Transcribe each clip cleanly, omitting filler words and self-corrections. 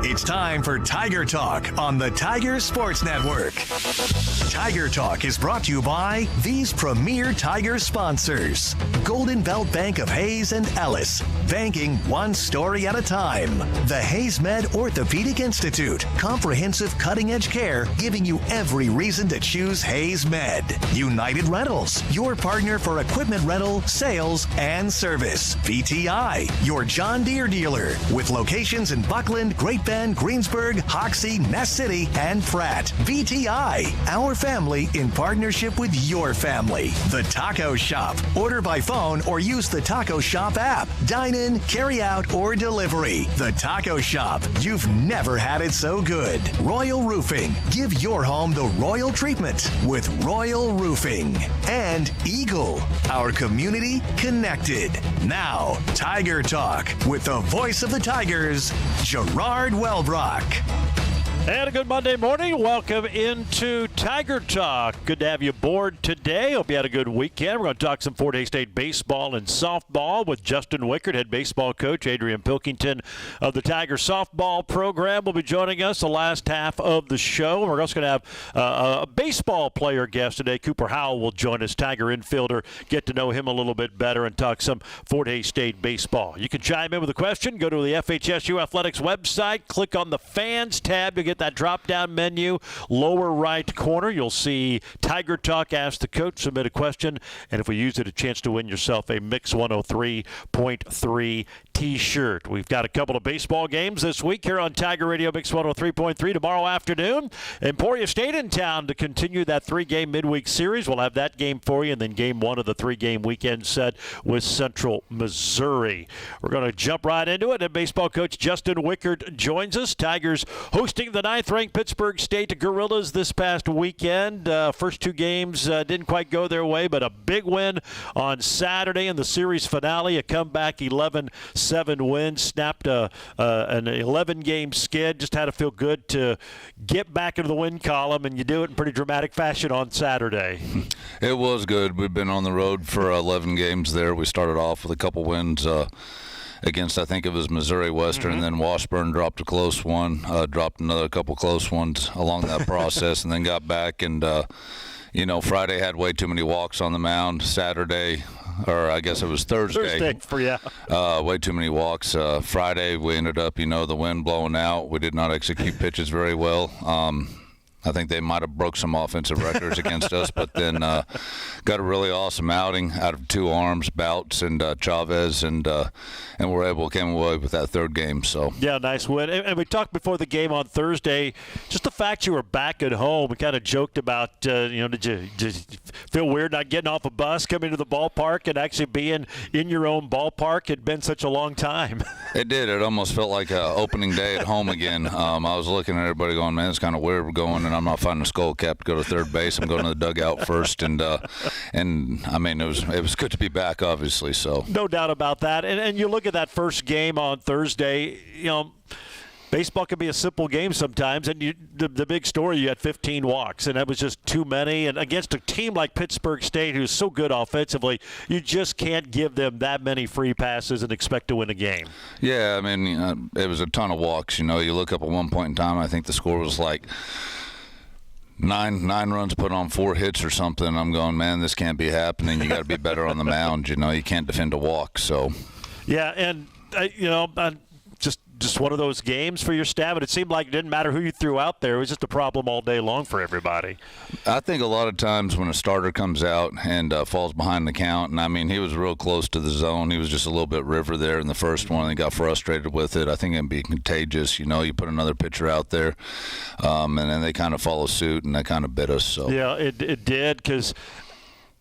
It's time for Tiger Talk on the Tiger Sports Network. Tiger Talk is brought to you by these premier Tiger sponsors. Golden Belt Bank of Hayes and Ellis. Banking one story at a time. The Hayes Med Orthopedic Institute. Comprehensive cutting-edge care giving you every reason to choose Hayes Med. United Rentals. Your partner for equipment rental, sales, and service. VTI. Your John Deere dealer. With locations in Buckland, Great Bend, Greensburg, Hoxie, Ness City, and Pratt. VTI. Our family in partnership with your family. The Taco Shop. Order by phone or use the Taco Shop app. Dine in, carry out, or delivery. The Taco Shop. You've never had it so good. Royal Roofing. Give your home the royal treatment with Royal Roofing. And Eagle. Our community connected. Now, Tiger Talk with the voice of the Tigers, Gerard Wellbrock. And a good Monday morning. Welcome into Tiger Talk. Good to have you aboard today. Hope you had a good weekend. We're going to talk some Fort Hays State baseball and softball with Justin Wickert, head baseball coach. Adrian Pilkington of the Tiger softball program will be joining us the last half of the show. We're also going to have a baseball player guest today. Cooper Howell will join us, Tiger infielder. Get to know him a little bit better and talk some Fort Hays State baseball. You can chime in with a question. Go to the FHSU Athletics website. Click on the Fans tab. You'll get that drop-down menu, lower right corner. You'll see Tiger Talk, Ask the Coach, submit a question, and if we use it, a chance to win yourself a Mix 103.3 T-shirt. We've got a couple of baseball games this week here on Tiger Radio Mix 103.3 tomorrow afternoon. Emporia State in town to continue that three-game midweek series. We'll have that game for you, and then game one of the three-game weekend set with Central Missouri. We're going to jump right into it, and baseball coach Justin Wickert joins us. Tigers hosting the ninth-ranked Pittsburgh State Gorillas this past weekend. First two games didn't quite go their way, but a big win on Saturday in the series finale. A comeback 11-7 win, snapped an 11-game skid. Just had to feel good to get back into the win column, and you do it in pretty dramatic fashion on Saturday. It was good. We've been on the road for 11 games there. We started off with a couple wins against, I think it was Missouri Western, and then Washburn dropped a close one, dropped another couple close ones along that process, and then got back. And, Friday had way too many walks on the mound. Saturday, or I guess it was Thursday for you. Way too many walks. Friday, we ended up, the wind blowing out. We did not execute pitches very well. I think they might have broke some offensive records against us, but then got a really awesome outing out of two arms, Bouts and Chavez, and we're able to come away with that third game. So yeah, nice win. And we talked before the game on Thursday, just the fact you were back at home. We kind of joked about, did you feel weird not getting off a bus, coming to the ballpark, and actually being in your own ballpark? It'd been such a long time. It did. It almost felt like opening day at home again. I was looking at everybody going, man, it's kind of weird we're going, and I'm not finding a skull cap to go to third base. I'm going to the dugout first, and I mean it was good to be back, obviously. So no doubt about that. And you look at that first game on Thursday. Baseball can be a simple game sometimes, and the big story, you had 15 walks, and that was just too many. And against a team like Pittsburgh State, who's so good offensively, you just can't give them that many free passes and expect to win a game. Yeah, I mean, it was a ton of walks. You look up at one point in time, I think the score was like nine runs put on 4 hits or something. I'm going, man, this can't be happening. You got to be better on the mound. You can't defend a walk. So yeah, and just one of those games for your staff, and it seemed like it didn't matter who you threw out there. It was just a problem all day long for everybody. I think a lot of times when a starter comes out and falls behind the count, and I mean, he was real close to the zone. He was just a little bit river there in the first one, and he got frustrated with it. I think it'd be contagious. You put another pitcher out there, and then they kind of follow suit, and they kind of bit us. So yeah, it did, because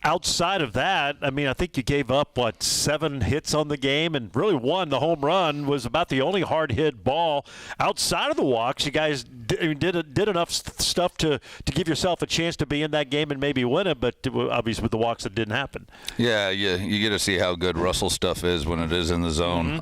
outside of that, I mean, I think you gave up, 7 hits on the game, and really the home run was about the only hard-hit ball. Outside of the walks, you guys did enough stuff to give yourself a chance to be in that game and maybe win it, but obviously with the walks, it didn't happen. Yeah, you get to see how good Russell's stuff is when it is in the zone.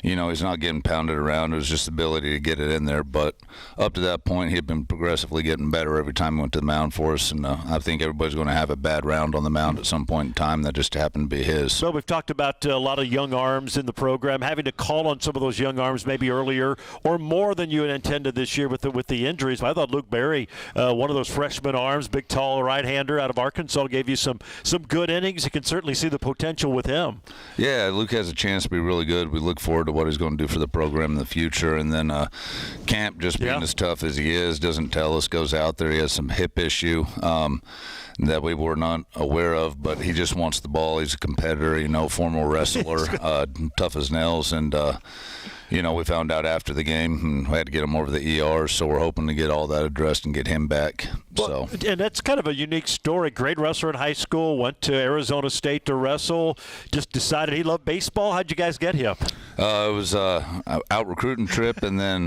He's not getting pounded around. It was just the ability to get it in there, but up to that point, he had been progressively getting better every time he went to the mound for us, and I think everybody's going to have a bad around on the mound at some point in time. That just happened to be his. Well, we've talked about a lot of young arms in the program, having to call on some of those young arms maybe earlier or more than you had intended this year with the injuries. I thought Luke Berry, one of those freshman arms, big, tall right-hander out of Arkansas, gave you some good innings. You can certainly see the potential with him. Yeah, Luke has a chance to be really good. We look forward to what he's going to do for the program in the future. And then Camp, just being as tough as he is, doesn't tell us, goes out there. He has some hip issue that we were not aware of, but he just wants the ball. He's a competitor, former wrestler, tough as nails. And, we found out after the game and we had to get him over the ER, so we're hoping to get all that addressed and get him back. Well, and that's kind of a unique story. Great wrestler in high school, went to Arizona State to wrestle, just decided he loved baseball. How'd you guys get him? It was an out recruiting trip, and then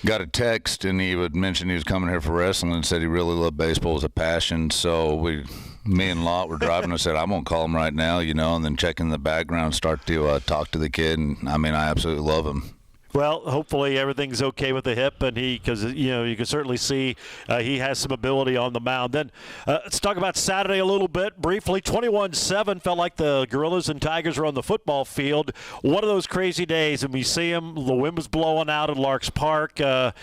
got a text, and he would mention he was coming here for wrestling and said he really loved baseball as a passion. So me and Lott were driving. I said, I'm going to call him right now, and then check in the background, start to talk to the kid. And, I absolutely love him. Well, hopefully everything's okay with the hip, and because you can certainly see he has some ability on the mound. Then let's talk about Saturday a little bit briefly. 21-7 felt like the Gorillas and Tigers were on the football field. One of those crazy days, and we see them. The wind was blowing out at Larks Park, and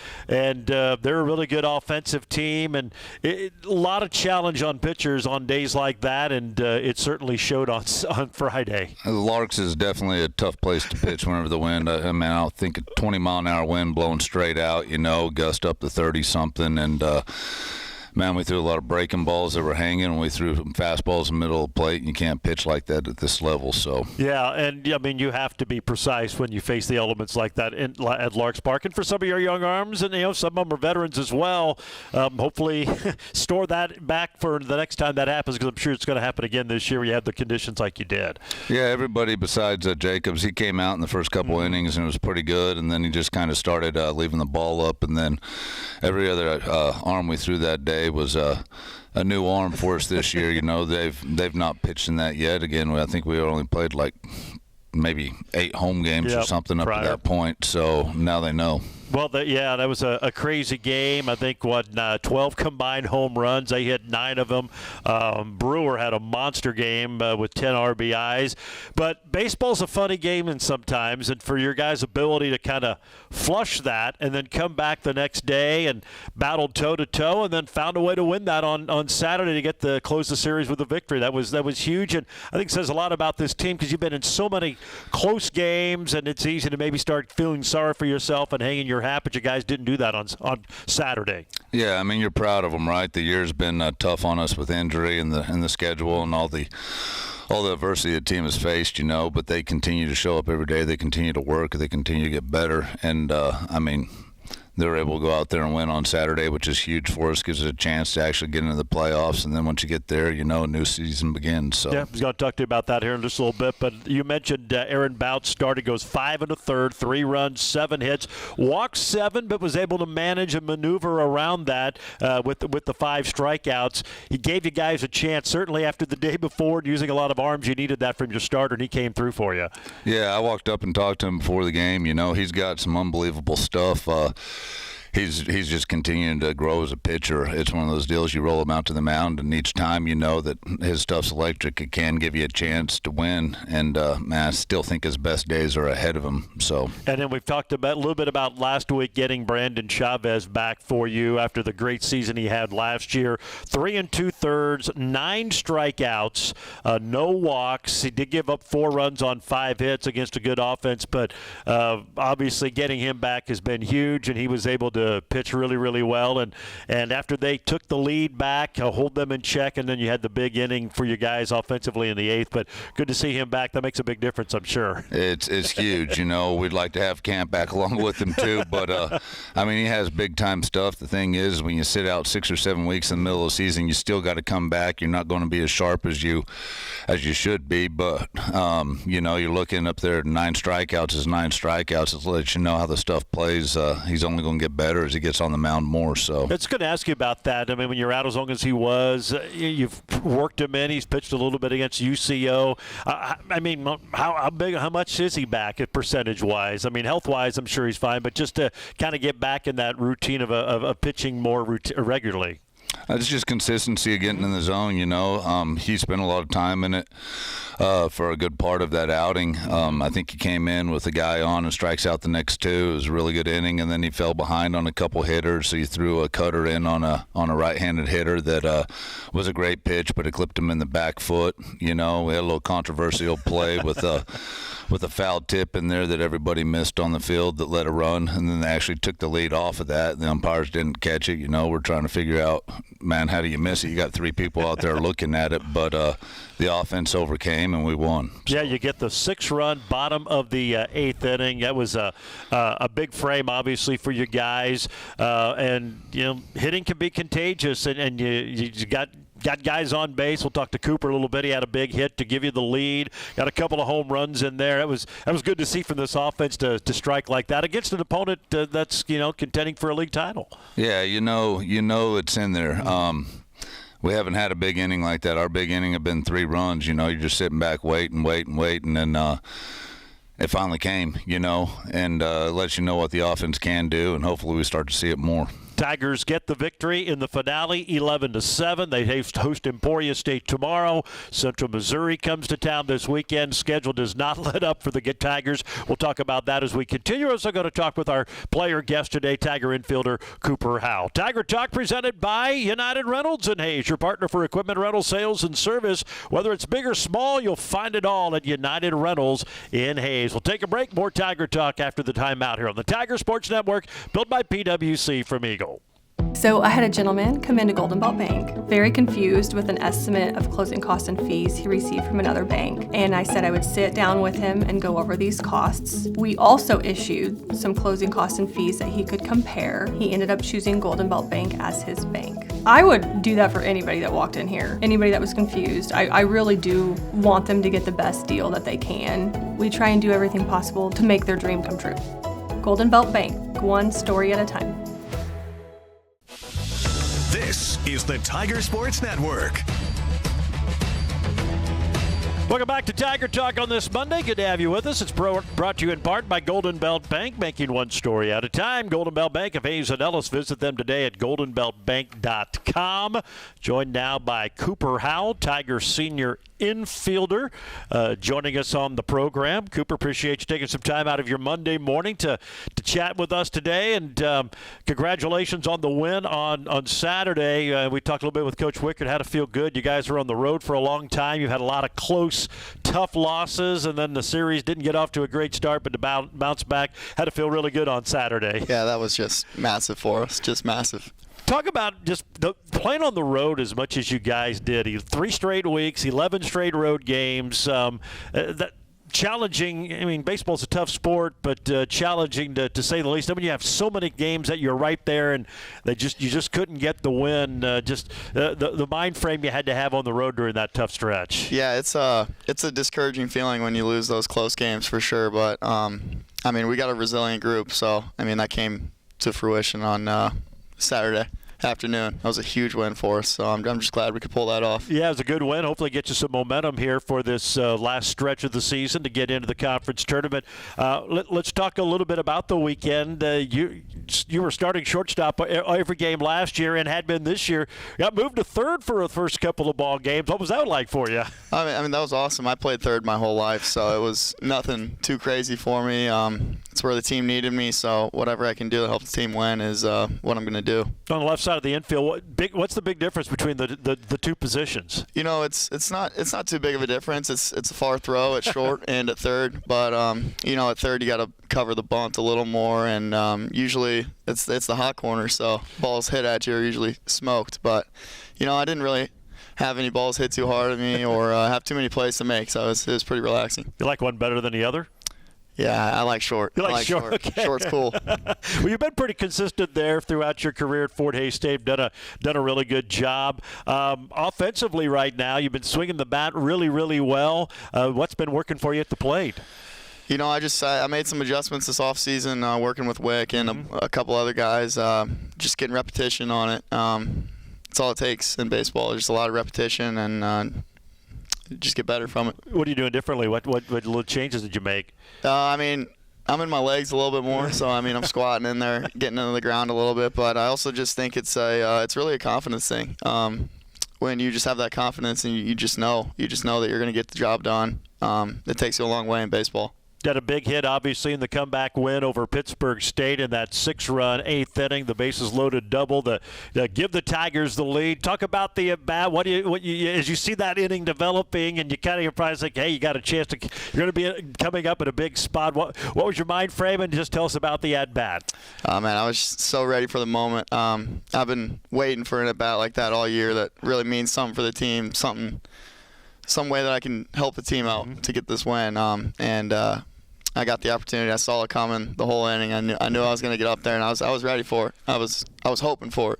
they're a really good offensive team, and a lot of challenge on pitchers on days like that, and it certainly showed on Friday. The Larks is definitely a tough place to pitch whenever the wind. I don't think 20-mile-an-hour wind blowing straight out, gust up to 30-something, and we threw a lot of breaking balls that were hanging, and we threw fastballs in the middle of the plate, and you can't pitch like that at this level. So yeah, and you have to be precise when you face the elements like that at Larks Park. And for some of your young arms, and some of them are veterans as well, hopefully store that back for the next time that happens, because I'm sure it's going to happen again this year where you have the conditions like you did. Yeah, everybody besides Jacobs, he came out in the first couple innings and it was pretty good, and then he just kind of started leaving the ball up, and then every other arm we threw that day was a new arm for us this year. They've not pitched in that yet. Again, I think we only played like maybe 8 home games or something up to that point. So now they know. Well, that was a crazy game. I think, 12 combined home runs. They hit 9 of them. Brewer had a monster game with 10 RBIs. But baseball's a funny game sometimes, and for your guys' ability to kind of flush that and then come back the next day and battle toe-to-toe and then found a way to win that on Saturday to close the series with a victory. That was huge, and I think it says a lot about this team because you've been in so many close games, and it's easy to maybe start feeling sorry for yourself and hanging your hat, but you guys didn't do that on Saturday. Yeah, you're proud of them, right? The year's been tough on us with injury and the schedule and all the adversity the team has faced, but they continue to show up every day. They continue to work. They continue to get better. And, they were able to go out there and win on Saturday, which is huge for us. Gives us a chance to actually get into the playoffs. And then once you get there, a new season begins. So. Yeah, I was going to talk to you about that here in just a little bit. But you mentioned Aaron Boutz started, goes 5 1/3, 3 runs, 7 hits, walked 7, but was able to manage and maneuver around that with the 5 strikeouts. He gave you guys a chance, certainly after the day before, and using a lot of arms. You needed that from your starter, and he came through for you. Yeah, I walked up and talked to him before the game. He's got some unbelievable stuff. He's just continuing to grow as a pitcher. It's one of those deals, you roll him out to the mound, and each time you know that his stuff's electric, it can give you a chance to win. And I still think his best days are ahead of him. So. And then we've talked a little bit about last week getting Brandon Chavez back for you after the great season he had last year. 3 2/3, 9 strikeouts, no walks. He did give up 4 runs on 5 hits against a good offense, but obviously getting him back has been huge, and he was able to pitch really, really well. And after they took the lead back, hold them in check, and then you had the big inning for you guys offensively in the 8th. But good to see him back. That makes a big difference, I'm sure. It's huge. We'd like to have Camp back along with him too. But, he has big-time stuff. The thing is, when you sit out 6 or 7 weeks in the middle of the season, you still got to come back. You're not going to be as sharp as you should be. But, you're looking up there, 9 strikeouts is 9 strikeouts. It lets you know how the stuff plays. He's only going to get better as he gets on the mound more. So it's going to ask you about that. When you're out as long as he was, you've worked him in. He's pitched a little bit against UCO. How much is he back at percentage-wise? Health-wise, I'm sure he's fine, but just to kind of get back in that routine of pitching more regularly. It's just consistency of getting in the zone, He spent a lot of time in it for a good part of that outing. I think he came in with a guy on and strikes out the next two. It was a really good inning, and then he fell behind on a couple hitters, so he threw a cutter in on a right-handed hitter that was a great pitch, but it clipped him in the back foot. We had a little controversial play with a foul tip in there that everybody missed on the field that let a run, and then they actually took the lead off of that. The umpires didn't catch it. We're trying to figure out, man, how do you miss it? You got three people out there looking at it, but the offense overcame and we won. So. Yeah, you get the 6-run bottom of the 8th inning. That was a big frame, obviously, for you guys, and hitting can be contagious, and you got guys on base. We'll talk to Cooper a little bit. He had a big hit to give you the lead. Got a couple of home runs in there. That was good to see from this offense to strike like that against an opponent that's contending for a league title. Yeah, it's in there. We haven't had a big inning like that. Our big inning have been 3 runs. You're just sitting back waiting, and then it finally came. And lets you know what the offense can do, and hopefully we start to see it more. Tigers get the victory in the finale, 11-7. They host Emporia State tomorrow. Central Missouri comes to town this weekend. Schedule does not let up for the Tigers. We'll talk about that as we continue. We're also going to talk with our player guest today, Tiger infielder Cooper Howell. Tiger Talk presented by United Rentals in Hayes, your partner for equipment rental sales and service. Whether it's big or small, you'll find it all at United Rentals in Hayes. We'll take a break. More Tiger Talk after the timeout here on the Tiger Sports Network, built by PwC from Eagle. So I had a gentleman come into Golden Belt Bank, very confused with an estimate of closing costs and fees he received from another bank. And I said I would sit down with him and go over these costs. We also issued some closing costs and fees that he could compare. He ended up choosing Golden Belt Bank as his bank. I would do that for anybody that walked in here, anybody that was confused. I really do want them to get the best deal that they can. We try and do everything possible to make their dream come true. Golden Belt Bank, one story at a time. This is the Tiger Sports Network. Welcome back to Tiger Talk on this Monday. Good to have you with us. It's brought to you in part by Golden Belt Bank, making one story at a time. Golden Belt Bank of Hayes and Ellis. Visit them today at goldenbeltbank.com. Joined now by Cooper Howell, Tiger senior infielder, joining us on the program. Cooper, appreciate you taking some time out of your Monday morning to chat with us today, and congratulations on the win on Saturday. We talked a little bit with Coach Wickert, how to feel good. You guys were on the road for a long time. You've had a lot of close, tough losses, and then the series didn't get off to a great start, but to bounce back, had to feel really good on Saturday. Yeah, that was just massive for us, just massive. Talk about just playing on the road as much as you guys did. 3 straight weeks, 11 straight road games. That challenging. I mean, baseball's a tough sport, but challenging to say the least. I mean, you have so many games that you're right there, and you just couldn't get the win. The mind frame you had to have on the road during that tough stretch. Yeah, it's a discouraging feeling when you lose those close games for sure. But I mean, we got a resilient group, so I mean that came to fruition on Saturday afternoon. That was a huge win for us, so I'm just glad we could pull that off. Yeah, it was a good win. Hopefully get you some momentum here for this last stretch of the season to get into the conference tournament. Let's talk a little bit about the weekend. You were starting shortstop every game last year and had been this year. Got moved to third for the first couple of ball games. What was that like for you? I mean that was awesome. I played third my whole life, so it was nothing too crazy for me. It's where the team needed me, so whatever I can do to help the team win is what I'm going to do. On the left side of the infield, what's the big difference between the two positions? It's not too big of a difference. It's a far throw at short and at third, but at third you got to cover the bunt a little more, and usually it's the hot corner, so balls hit at you are usually smoked. But I didn't really have any balls hit too hard at me or have too many plays to make, so it was pretty relaxing. You like one better than the other? Yeah, I like short. You like short? Okay. Short's cool. Well, you've been pretty consistent there throughout your career at Fort Hays State. Done a really good job. Offensively right now, you've been swinging the bat really, really well. What's been working for you at the plate? I made some adjustments this offseason, working with Wick and a couple other guys, just getting repetition on it. That's all it takes in baseball, just a lot of repetition and just get better from it. What are you doing differently? What little changes did you make? I mean, I'm in my legs a little bit more, so I mean I'm squatting in there, getting into the ground a little bit. But I also just think it's really a confidence thing. When you just have that confidence and you just know that you're going to get the job done, it takes you a long way in baseball. Got a big hit, obviously, in the comeback win over Pittsburgh State in that 6-run 8th inning. The bases loaded double to give the Tigers the lead. Talk about the at-bat. As you see that inning developing, and you kind of your prize like, hey, you got a chance to. You're going to be coming up in a big spot. What was your mind frame? And just tell us about the at-bat. Man, I was so ready for the moment. I've been waiting for an at-bat like that all year. That really means something for the team. Some way that I can help the team out to get this win. I got the opportunity. I saw it coming the whole inning. I knew I was going to get up there, and I was ready for it. I was hoping for it.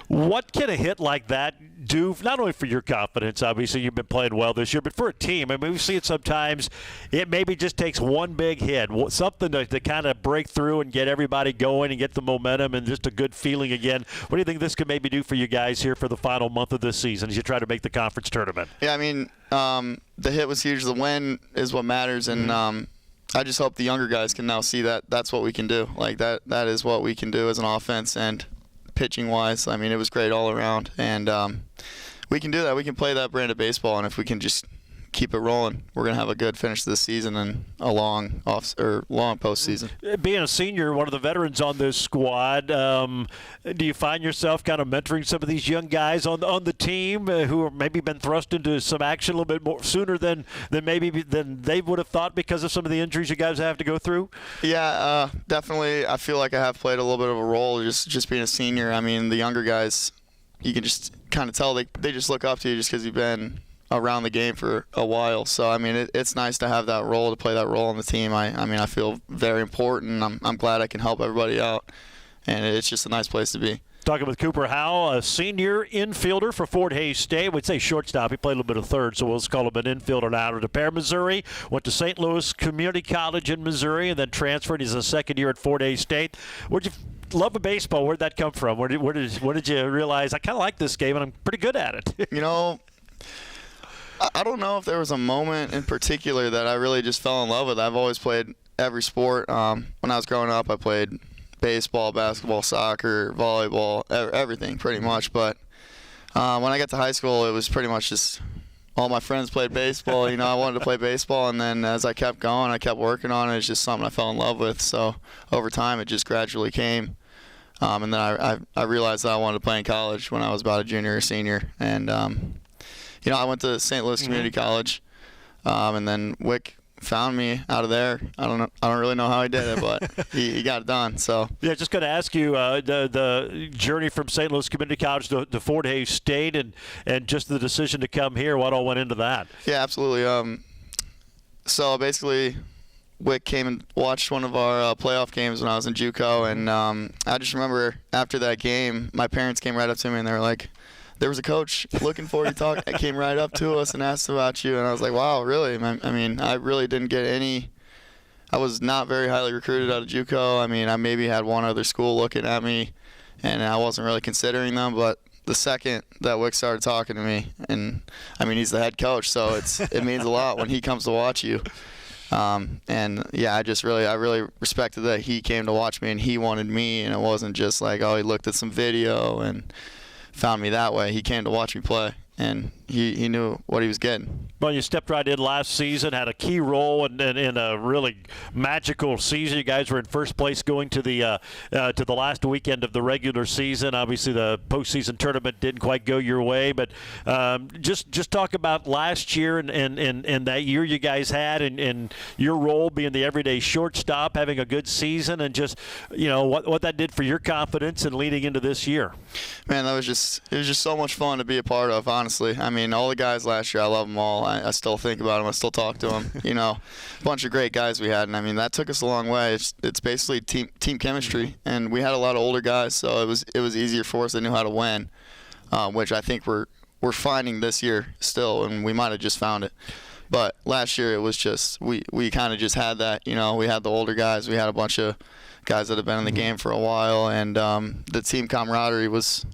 What can a hit like that do, not only for your confidence, obviously you've been playing well this year, but for a team? I mean, we see it sometimes. It maybe just takes one big hit, something to kind of break through and get everybody going and get the momentum and just a good feeling again. What do you think this could maybe do for you guys here for the final month of this season as you try to make the conference tournament? Yeah, I mean, the hit was huge. The win is what matters, and I just hope the younger guys can now see that that's what we can do. Like that is what we can do as an offense and pitching wise. I mean, it was great all around, and we can do that. We can play that brand of baseball, and if we can just keep it rolling, we're going to have a good finish to this season and a long postseason. Being a senior, one of the veterans on this squad, do you find yourself kind of mentoring some of these young guys on the team who have maybe been thrust into some action a little bit more sooner than they would have thought because of some of the injuries you guys have to go through? Yeah, definitely. I feel like I have played a little bit of a role just being a senior. I mean, the younger guys, you can just kind of tell they just look up to you just because you've been around the game for a while. So I mean, it's nice to have that role, to play that role on the team. I mean, I feel very important. I'm glad I can help everybody out, and it's just a nice place to be. Talking with Cooper Howell, a senior infielder for Fort Hays State. We'd say shortstop. He played a little bit of third, so we'll just call him an infielder now. To DePere, Missouri. Went to St. Louis Community College in Missouri and then transferred. He's a second year at Fort Hays State. Where'd you love of baseball? Where'd that come from? Where did you realize, I kind of like this game and I'm pretty good at it? You know, I don't know if there was a moment in particular that I really just fell in love with. I've always played every sport. When I was growing up, I played baseball, basketball, soccer, volleyball, everything pretty much. But when I got to high school, it was pretty much just all my friends played baseball. You know, I wanted to play baseball, and then as I kept going, I kept working on it. It's just something I fell in love with. So over time, it just gradually came. And then I realized that I wanted to play in college when I was about a junior or senior. And you know, I went to St. Louis Community College, and then Wick found me out of there. I don't really know how he did it, but he got it done. So yeah, just going to ask you the journey from St. Louis Community College to Fort Hays State, and just the decision to come here. What all went into that? Yeah, absolutely. So basically, Wick came and watched one of our playoff games when I was in JUCO, and I just remember after that game, my parents came right up to me and they were like, there was a coach looking for you to talk. Came right up to us and asked about you, and I was like, wow, really? I mean, I really didn't get any. I was not very highly recruited out of JUCO. I mean, I maybe had one other school looking at me, and I wasn't really considering them. But the second that Wick started talking to me, and I mean, he's the head coach, so it means a lot when he comes to watch you. And yeah, I really respected that he came to watch me and he wanted me, and it wasn't just like, oh, he looked at some video and found me that way. He came to watch me play, and he knew what he was getting. Well, you stepped right in last season, had a key role in a really magical season. You guys were in first place going to the last weekend of the regular season. Obviously, the postseason tournament didn't quite go your way, but just talk about last year and that year you guys had, and your role being the everyday shortstop, having a good season, and just what that did for your confidence and leading into this year. Man, it was just so much fun to be a part of. Honestly, I mean, all the guys last year, I love them all. I still think about them. I still talk to them. You know, a bunch of great guys we had, and I mean that took us a long way. It's basically team chemistry, and we had a lot of older guys, so it was easier for us to know how to win, which I think we're finding this year still, and we might have just found it. But last year it was just we kind of just had that. You know, we had the older guys, we had a bunch of guys that have been in the game for a while, and the team camaraderie was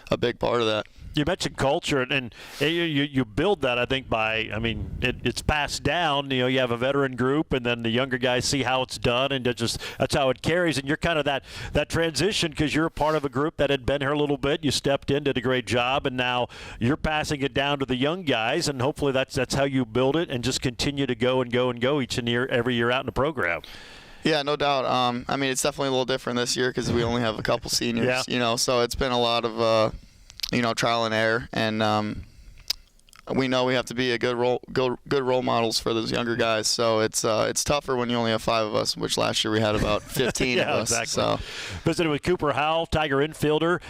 a big part of that. You mentioned culture, and you build that, I think, it's passed down. You know, you have a veteran group, and then the younger guys see how it's done, and that's how it carries. And you're kind of that transition because you're a part of a group that had been here a little bit. You stepped in, did a great job, and now you're passing it down to the young guys, and hopefully that's how you build it and just continue to go and go and go every year out in the program. Yeah, no doubt. I mean, it's definitely a little different this year because we only have a couple seniors. Yeah. You know, so it's been a lot of trial and error, and we know we have to be good role models for those younger guys. So it's tougher when you only have 5 of us, which last year we had about 15 yeah, of us. Exactly. So visiting with Cooper Howell, Tiger infielder,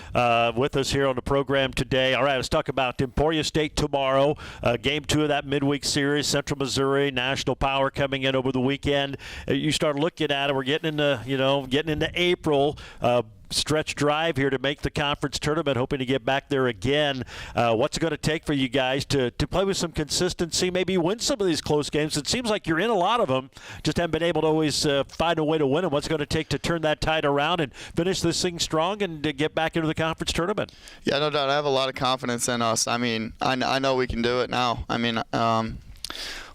with us here on the program today. All right, let's talk about Emporia State tomorrow. Game 2 of that midweek series, Central Missouri, National Power coming in over the weekend. You start looking at it. We're getting into April. Stretch drive here to make the conference tournament, hoping to get back there again. What's it going to take for you guys to play with some consistency, maybe win some of these close games? It seems like you're in a lot of them, just haven't been able to always find a way to win them. What's it going to take to turn that tide around and finish this thing strong and to get back into the conference tournament? Yeah, no doubt. I have a lot of confidence in us. I mean, I know we can do it now. I mean,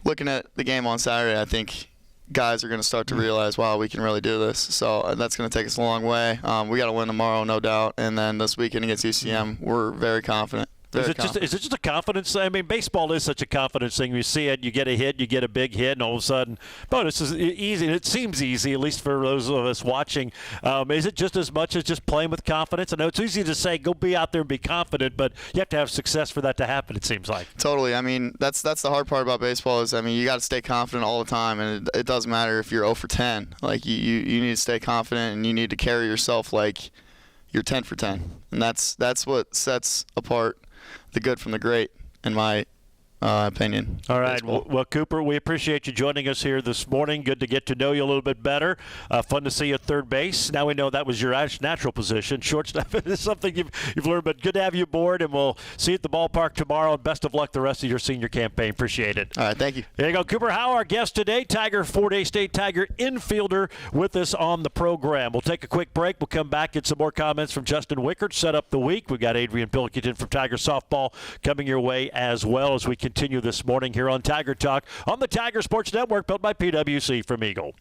looking at the game on Saturday, I think guys are going to start to realize, wow, we can really do this. So that's going to take us a long way. We got to win tomorrow, no doubt. And then this weekend against UCM, we're very confident. Is it just a confidence? I mean, baseball is such a confidence thing. You see it, you get a hit, you get a big hit, and all of a sudden, this is easy. It seems easy, at least for those of us watching. Is it just as much as just playing with confidence? I know it's easy to say, go be out there and be confident, but you have to have success for that to happen, it seems like. Totally. I mean, that's the hard part about baseball is, I mean, you got to stay confident all the time, and it doesn't matter if you're 0 for 10. Like, you need to stay confident, and you need to carry yourself like you're 10 for 10. And that's what sets apart the good from the great, in my opinion. All right. Well, Cooper, we appreciate you joining us here this morning. Good to get to know you a little bit better. Fun to see you at third base. Now we know that was your natural position. Shortstop is something you've learned, but good to have you aboard, and we'll see you at the ballpark tomorrow, and best of luck the rest of your senior campaign. Appreciate it. All right. Thank you. There you go. Cooper Howell, our guest today, Fort Hays State Tiger infielder with us on the program. We'll take a quick break. We'll come back, get some more comments from Justin Wickert, set up the week. We've got Adrian Pilkington from Tiger Softball coming your way as well as we continue this morning here on Tiger Talk on the Tiger Sports Network, built by PwC from Eagle.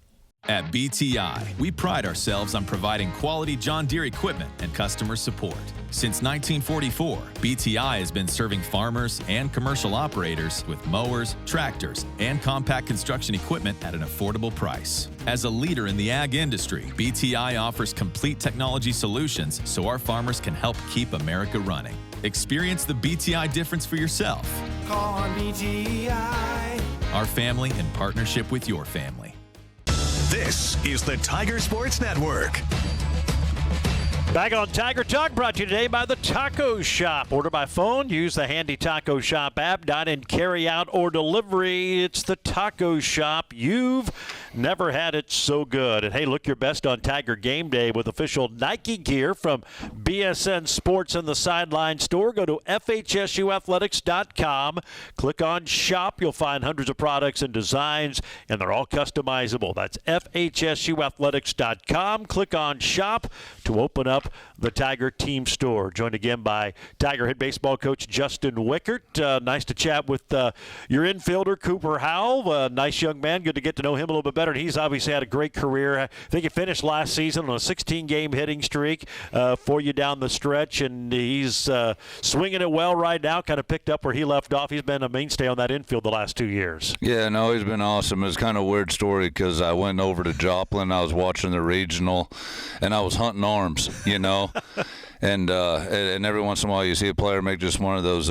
At BTI, we pride ourselves on providing quality John Deere equipment and customer support. Since 1944, BTI has been serving farmers and commercial operators with mowers, tractors, and compact construction equipment at an affordable price. As a leader in the ag industry, BTI offers complete technology solutions so our farmers can help keep America running. Experience the BTI difference for yourself. Call on BTI. Our family in partnership with your family. This is the Tiger Sports Network. Back on Tiger Talk, brought to you today by the Taco Shop. Order by phone, use the handy Taco Shop app, dine-in, carry-out, or delivery. It's the Taco Shop. You've never had it so good. And, hey, look your best on Tiger Game Day with official Nike gear from BSN Sports and the Sideline Store. Go to FHSUathletics.com. Click on Shop. You'll find hundreds of products and designs, and they're all customizable. That's FHSUathletics.com. Click on Shop to open up the Tiger team store. Joined again by Tiger head baseball coach Justin Wickert. Nice to chat with your infielder, Cooper Howell. Nice young man. Good to get to know him a little bit better. He's obviously had a great career. I think he finished last season on a 16-game hitting streak for you down the stretch, and he's swinging it well right now, kind of picked up where he left off. He's been a mainstay on that infield the last 2 years. Yeah, no, he's been awesome. It's kind of a weird story because I went over to Joplin. I was watching the regional, and I was hunting arms, you know. And every once in a while you see a player make just one of those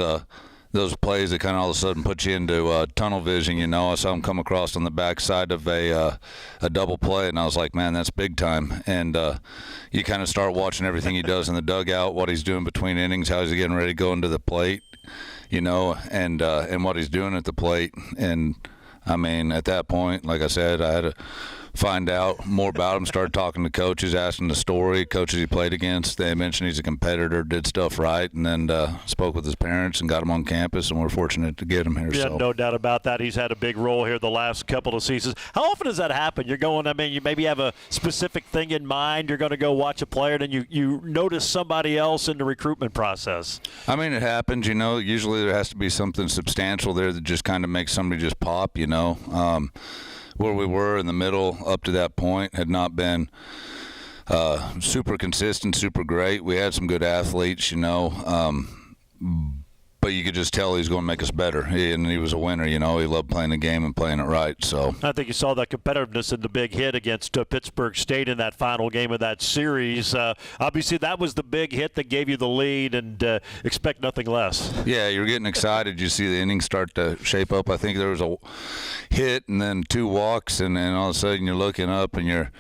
plays that kind of all of a sudden put you into tunnel vision, you know. I saw him come across on the backside of a double play, and I was like, man, that's big time. And you kind of start watching everything he does in the dugout, what he's doing between innings, how he's getting ready to go into the plate, you know, and what he's doing at the plate. And I mean, at that point, like I said, I had a find out more about him, started talking to coaches, asking the story, coaches he played against. They mentioned he's a competitor, did stuff right, and then spoke with his parents and got him on campus, and we're fortunate to get him here. Yeah, so. no doubt about that. He's had a big role here the last couple of seasons. How often does that happen? You're going, you maybe have a specific thing in mind. You're going to go watch a player, and then you notice somebody else in the recruitment process. I mean, it happens, Usually there has to be something substantial there that just kind of makes somebody just pop, Where we were in the middle up to that point had not been super consistent, super great. We had some good athletes, but you could just tell he's going to make us better. And he was a winner, He loved playing the game and playing it right. So I think you saw that competitiveness in the big hit against Pittsburgh State in that final game of that series. Obviously, that was the big hit that gave you the lead, and expect nothing less. Yeah, you're getting excited. You see the innings start to shape up. I think there was a hit and then 2 walks, and then all of a sudden you're looking up and your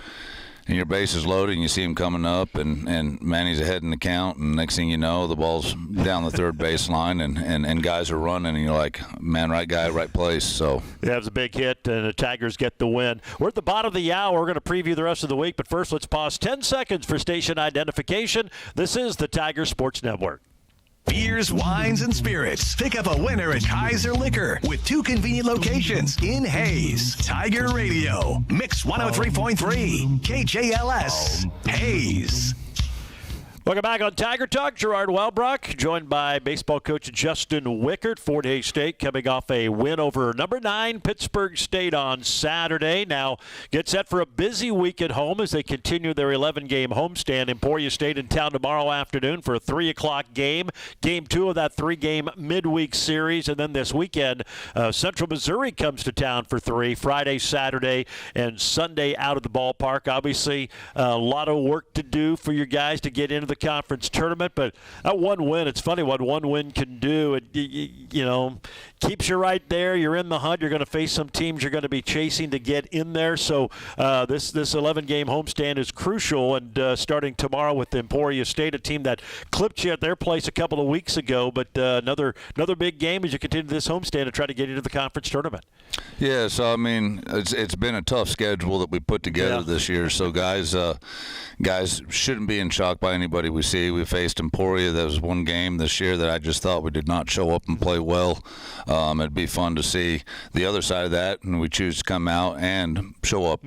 base is loaded, and you see him coming up, and Manny's ahead in the count, and next thing you know, the ball's down the third baseline, and guys are running, and you're like, man, right guy, right place. So yeah, it was a big hit, and the Tigers get the win. We're at the bottom of the hour. We're going to preview the rest of the week, but first let's pause 10 seconds for station identification. This is the Tiger Sports Network. Beers, wines, and spirits. Pick up a winner at Kaiser Liquor with 2 convenient locations in Hayes. Tiger Radio, Mix 103.3, KJLS, Hayes. Welcome back on Tiger Talk. Gerard Wellbrock, joined by baseball coach Justin Wickert. Fort Hays State coming off a win over number 9 Pittsburgh State on Saturday. Now get set for a busy week at home as they continue their 11-game homestand. Emporia State in town tomorrow afternoon for a 3 o'clock game. Game 2 of that 3-game midweek series. And then this weekend, Central Missouri comes to town for 3, Friday, Saturday, and Sunday out of the ballpark. Obviously, a lot of work to do for your guys to get into the conference tournament, but that one win, it's funny what one win can do. It keeps you right there. You're in the hunt. You're going to face some teams you're going to be chasing to get in there. So this 11-game homestand is crucial, and starting tomorrow with Emporia State, a team that clipped you at their place a couple of weeks ago, but another big game as you continue this homestand to try to get into the conference tournament. Yeah, so it's been a tough schedule that we put together this year. So guys shouldn't be in shock by anybody we see. We faced Emporia. That was one game this year that I just thought we did not show up and play well. It'd be fun to see the other side of that, and we choose to come out and show up.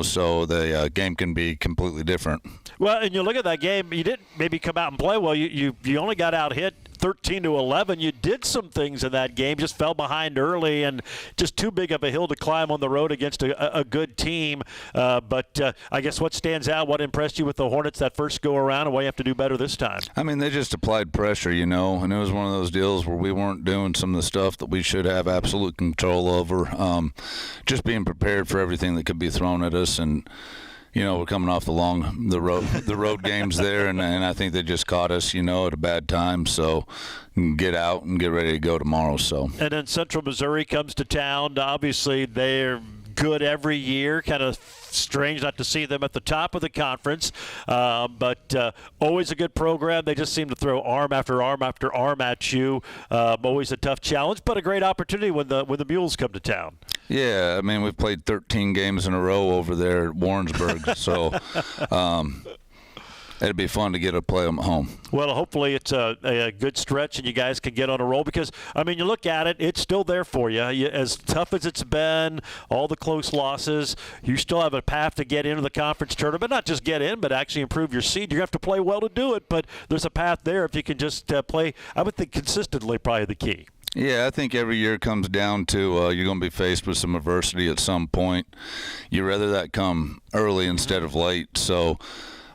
So the game can be completely different. Well, and you look at that game, you didn't maybe come out and play well. You only got out hit 13-11. You did some things in that game, just fell behind early, and just too big of a hill to climb on the road against a good team. But I guess what stands out, what impressed you with the Hornets that first go around, and what you have to do better this time? I mean, they just applied pressure, and it was one of those deals where we weren't doing some of the stuff that we should have absolute control over. Just being prepared for everything that could be thrown at us, and we're coming off the road games there, and I think they just caught us, at a bad time. So get out and get ready to go tomorrow. So. And then Central Missouri comes to town. Obviously, they're good every year. Kind of strange not to see them at the top of the conference, but always a good program. They just seem to throw arm after arm after arm at you. Always a tough challenge, but a great opportunity when the Mules come to town. Yeah, I mean, we've played 13 games in a row over there at Warrensburg, so it'd be fun to get to play them at home. Well, hopefully it's a good stretch and you guys can get on a roll because, you look at it, it's still there for you. As tough as it's been, all the close losses, you still have a path to get into the conference tournament. Not just get in, but actually improve your seed. You have to play well to do it, but there's a path there if you can just play, I would think, consistently probably the key. Yeah, I think every year comes down to you're going to be faced with some adversity at some point. You'd rather that come early instead of late. So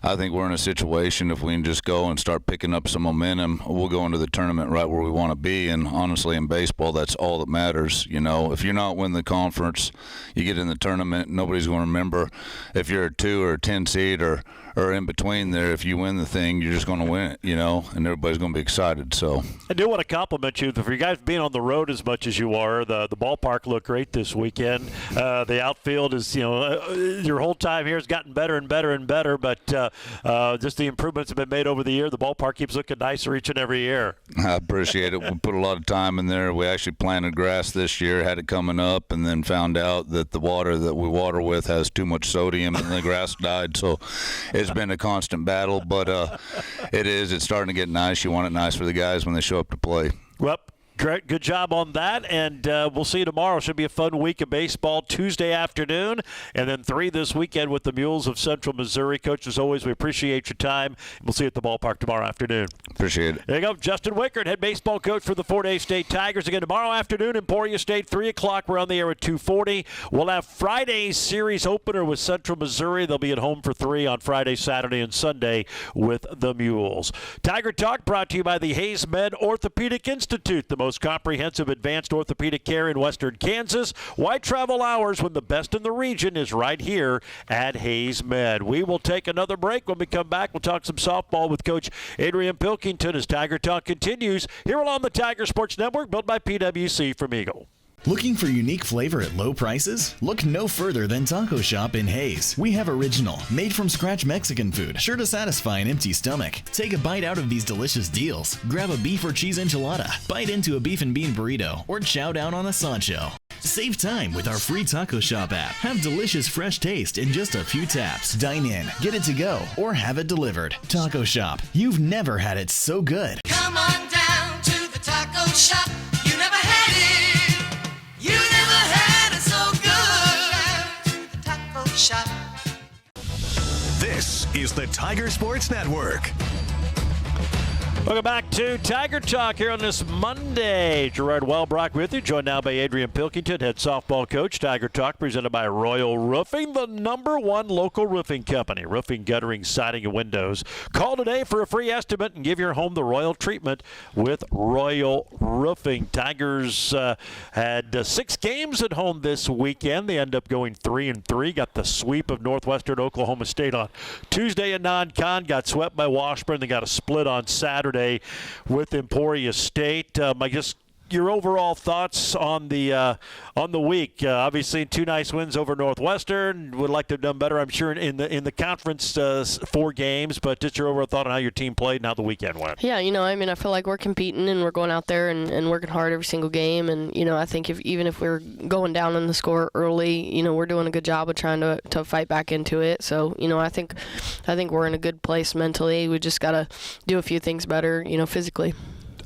I think we're in a situation, if we can just go and start picking up some momentum, we'll go into the tournament right where we want to be. And honestly, in baseball, that's all that matters. If you're not winning the conference, you get in the tournament, nobody's going to remember if you're a 2 or a 10 seed or or in between there, if you win the thing, you're just going to win it, and everybody's going to be excited. So I do want to compliment you for you guys being on the road as much as you are. The ballpark looked great this weekend. The outfield is, your whole time here has gotten better and better and better, but just the improvements have been made over the year. The ballpark keeps looking nicer each and every year. I appreciate it. We put a lot of time in there. We actually planted grass this year, had it coming up, and then found out that the water that we water with has too much sodium, and the grass died. So it's been a constant battle, but it's starting to get nice. You want it nice for the guys when they show up to play. Well, great, good job on that, and we'll see you tomorrow. Should be a fun week of baseball Tuesday afternoon, and then 3 this weekend with the Mules of Central Missouri. Coach, as always, we appreciate your time. We'll see you at the ballpark tomorrow afternoon. Appreciate it. There you go, Justin Wickert, head baseball coach for the Fort Hays State Tigers. Again, tomorrow afternoon, Emporia State, 3 o'clock. We're on the air at 2:40. We'll have Friday's series opener with Central Missouri. They'll be at home for 3 on Friday, Saturday, and Sunday with the Mules. Tiger Talk brought to you by the Hayes Med Orthopedic Institute, the most comprehensive advanced orthopedic care in western Kansas. Why travel hours when the best in the region is right here at Hayes Med? We will take another break. When we come back, we'll talk some softball with Coach Adrian Pilkington as Tiger Talk continues here on the Tiger Sports Network, built by PwC from Eagle. Looking for unique flavor at low prices? Look no further than Taco Shop in Hayes. We have original, made-from-scratch Mexican food, sure to satisfy an empty stomach. Take a bite out of these delicious deals. Grab a beef or cheese enchilada, bite into a beef and bean burrito, or chow down on a Sancho. Save time with our free Taco Shop app. Have delicious fresh taste in just a few taps. Dine in, get it to go, or have it delivered. Taco Shop. You've never had it so good. Come on down to the taco shop. You never had it. You never had it so good. To the taco shop. This is the Tiger Sports Network. Welcome back to Tiger Talk here on this Monday. Gerard Wellbrock with you, joined now by Adrian Pilkington, head softball coach. Tiger Talk presented by Royal Roofing, the #1 local roofing company. Roofing, guttering, siding, and windows. Call today for a free estimate and give your home the royal treatment with Royal Roofing. Tigers had 6 games at home this weekend. They end up going 3-3. Got the sweep of Northwestern Oklahoma State on Tuesday in non-con. Got swept by Washburn. They got a split on Saturday with Emporia State. I guess your overall thoughts on the week. Obviously, 2 nice wins over Northwestern. Would like to have done better, I'm sure, in the conference 4 games. But just your overall thought on how your team played and how the weekend went. Yeah, I feel like we're competing and we're going out there and working hard every single game. And I think even if we're going down in the score early, we're doing a good job of trying to fight back into it. So I think we're in a good place mentally. We just got to do a few things better, physically.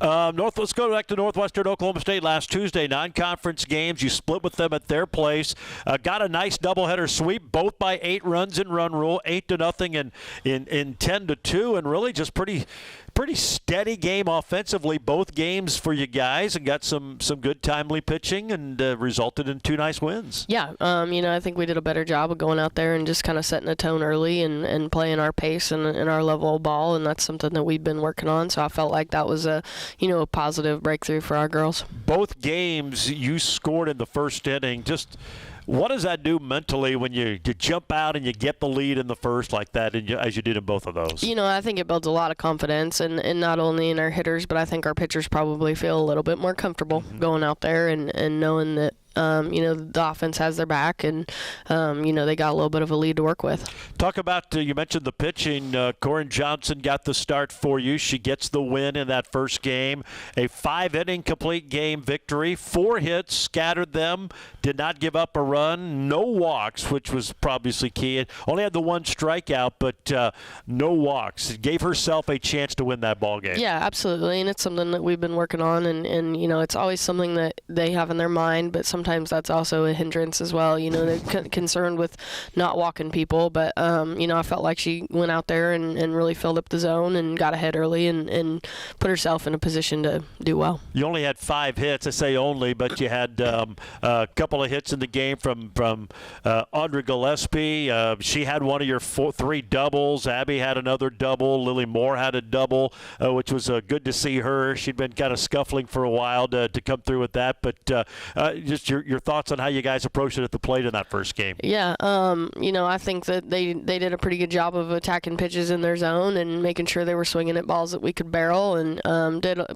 Let's go back to Northwestern Oklahoma State last Tuesday. Non-conference games. You split with them at their place. Got a nice doubleheader sweep, both by 8 runs in run rule, 8-0 and in 10-2, and really just pretty steady game offensively, both games for you guys, and got some good timely pitching and resulted in 2 nice wins. Yeah, I think we did a better job of going out there and just kind of setting a tone early and playing our pace and our level of ball, and that's something that we've been working on. So I felt like that was a positive breakthrough for our girls. Both games you scored in the first inning. Just what does that do mentally when you jump out and you get the lead in the first like that, as you did in both of those? I think it builds a lot of confidence, and not only in our hitters, but I think our pitchers probably feel a little bit more comfortable going out there and knowing that the offense has their back, and they got a little bit of a lead to work with. Talk about, you mentioned the pitching. Corin Johnson got the start for you. She gets the win in that first game. A 5-inning complete game victory. 4 hits, scattered them, did not give up a run. No walks, which was obviously key. Only had the 1 strikeout, but no walks. It gave herself a chance to win that ball game. Yeah, absolutely, and it's something that we've been working on, and it's always something that they have in their mind, but sometimes that's also a hindrance as well. They're concerned with not walking people, but I felt like she went out there and really filled up the zone and got ahead early and put herself in a position to do well. You only had 5 hits. I say only, but you had a couple of hits in the game from Audra Gillespie. She had one of your 3 doubles. Abby had another double. Lily Moore had a double, which was good to see her. She'd been kind of scuffling for a while to come through with that, but just your thoughts on how you guys approached it at the plate in that first game. Yeah, I think that they did a pretty good job of attacking pitches in their zone and making sure they were swinging at balls that we could barrel. And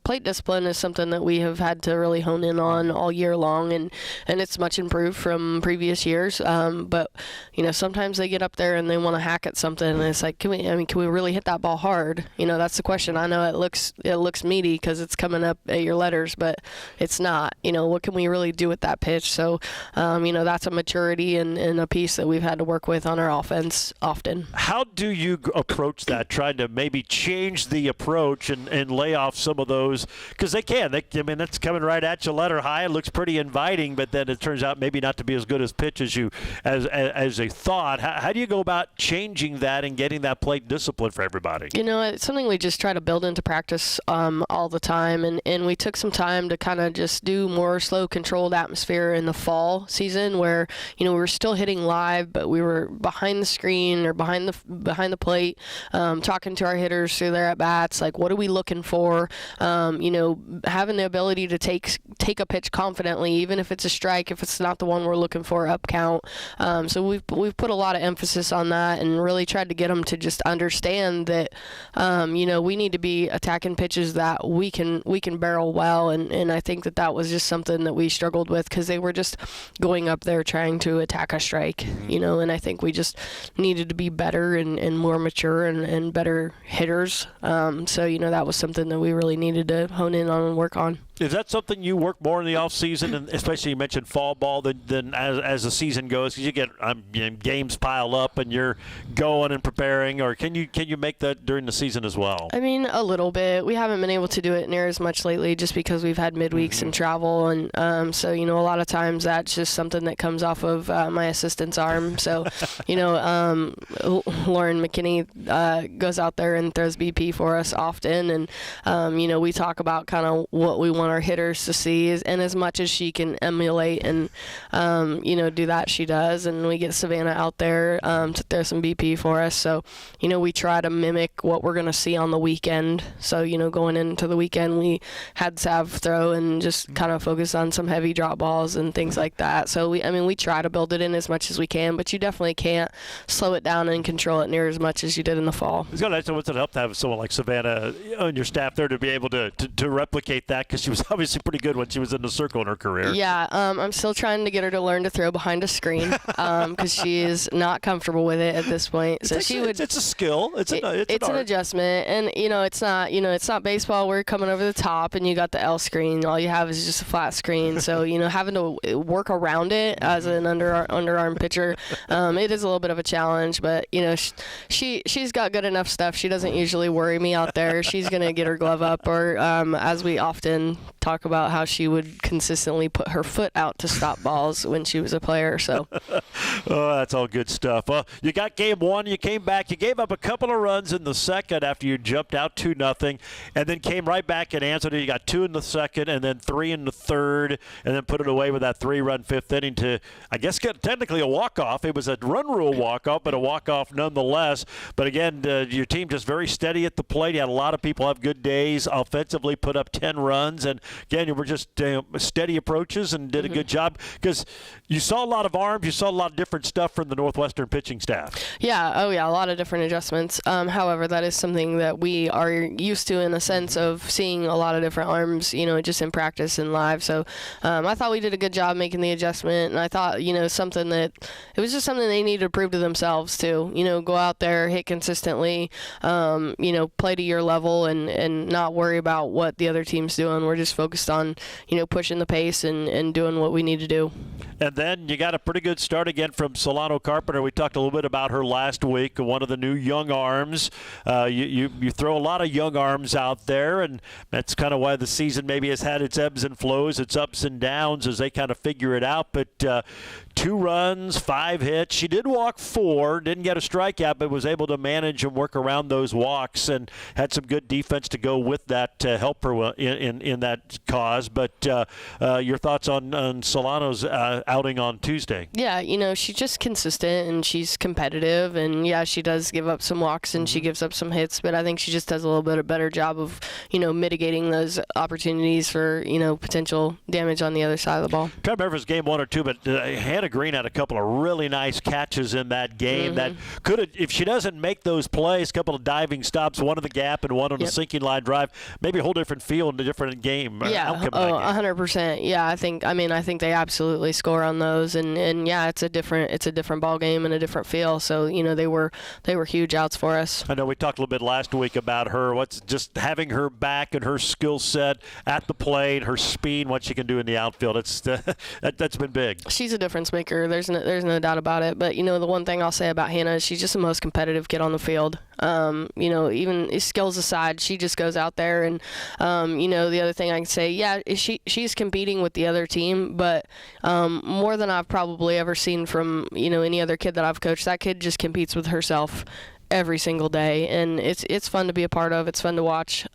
plate discipline is something that we have had to really hone in on all year long, and it's much improved from previous years. But sometimes they get up there and they want to hack at something, and it's like, can we really hit that ball hard? That's the question. I know it looks meaty because it's coming up at your letters, but it's not. What can we really do with that pitch? So, that's a maturity and a piece that we've had to work with on our offense often. How do you approach that, trying to maybe change the approach and lay off some of those? Because they can. That's coming right at you, letter high. It looks pretty inviting, but then it turns out maybe not to be as good as pitch as they thought. How do you go about changing that and getting that plate discipline for everybody? It's something we just try to build into practice all the time, and we took some time to kind of just do more slow, controlled atmosphere in the fall season where, we were still hitting live, but we were behind the screen or behind the plate, talking to our hitters through their at-bats, like what are we looking for, having the ability to take a pitch confidently, even if it's a strike, if it's not the one we're looking for, up count. So we've put a lot of emphasis on that and really tried to get them to just understand that, we need to be attacking pitches that we can barrel well, and I think that was just something that we struggled with because they were just going up there trying to attack a strike, and I think we just needed to be better and more mature and better hitters. So that was something that we really needed to hone in on and work on. Is that something you work more in the off season, and especially you mentioned fall ball, than as the season goes? Because you get games pile up and you're going and preparing, or can you make that during the season as well? A little bit. We haven't been able to do it near as much lately, just because we've had midweeks and travel, and so a lot of times that's just something that comes off of my assistant's arm. So Lauren McKinney goes out there and throws BP for us often, and we talk about kind of what we want our hitters to see, and as much as she can emulate and do that, she does. And we get Savannah out there to throw some BP for us, so we try to mimic what we're going to see on the weekend. So going into the weekend, we had Sav throw and just kind of focus on some heavy drop balls and things like that. So we try to build it in as much as we can, but you definitely can't slow it down and control it near as much as you did in the fall. It's going to help to have someone like Savannah on your staff there to be able to replicate that, because she was obviously pretty good when she was in the circle in her career. Yeah, I'm still trying to get her to learn to throw behind a screen because she is not comfortable with it at this point. So it's a skill. It's an adjustment, and it's not baseball where you're coming over the top and you got the L screen. All you have is just a flat screen. So having to work around it as an underarm pitcher, it is a little bit of a challenge. But she's got good enough stuff. She doesn't usually worry me out there. She's gonna get her glove up, or as we often talk about how she would consistently put her foot out to stop balls when she was a player. So oh, that's all good stuff. Well, you got game one. You came back. You gave up a couple of runs in the second after you jumped out 2-0, and then came right back and answered it. You got 2 in the second and then 3 in the third, and then put it away with that 3-run fifth inning to, I guess, get technically a walk-off. It was a run rule walk-off, but a walk-off nonetheless. But again, your team just very steady at the plate. You had a lot of people have good days. Offensively, put up 10 runs, and again, you were just steady approaches and did a good job, because you saw a lot of arms. You saw a lot of different stuff from the Northwestern pitching staff. Yeah, a lot of different adjustments. However, that is something that we are used to, in a sense of seeing a lot of different arms, just in practice and live. So I thought we did a good job making the adjustment, and I thought, it was just something they needed to prove to themselves too. Go out there, hit consistently, play to your level, and not worry about what the other team's doing. We're just focused on, pushing the pace and doing what we need to do. And then you got a pretty good start again from Solano Carpenter. We talked a little bit about her last week, one of the new young arms. You throw a lot of young arms out there, and that's kind of why the season maybe has had its ebbs and flows, its ups and downs as they kind of figure it out. But 2 runs, 5 hits. She did walk 4, didn't get a strikeout, but was able to manage and work around those walks, and had some good defense to go with that to help her in that cause. But your thoughts on Solano's outing on Tuesday? Yeah, she's just consistent and she's competitive, and yeah, she does give up some walks and she gives up some hits, but I think she just does a little bit of better job of, mitigating those opportunities for, potential damage on the other side of the ball. Can't remember if it was game 1 or 2, but Hannah Green had a couple of really nice catches in that game that could have, if she doesn't make those plays, a couple of diving stops, one in the gap and one on a sinking line drive, maybe a whole different feel and a different game. Yeah, 100%. Yeah, I think they absolutely score on those, and yeah, it's a different ball game and a different feel. So they were huge outs for us. I know we talked a little bit last week about her. What's just having her back and her skill set at the plate, her speed, what she can do in the outfield. It's that's been big. She's a difference maker. There's no doubt about it. But the one thing I'll say about Hannah is she's just the most competitive kid on the field. Even skills aside, she just goes out there and the other thing I can say, yeah, she's competing with the other team, but more than I've probably ever seen from any other kid that I've coached, that kid just competes with herself every single day, and it's fun to be a part of. It's fun to watch.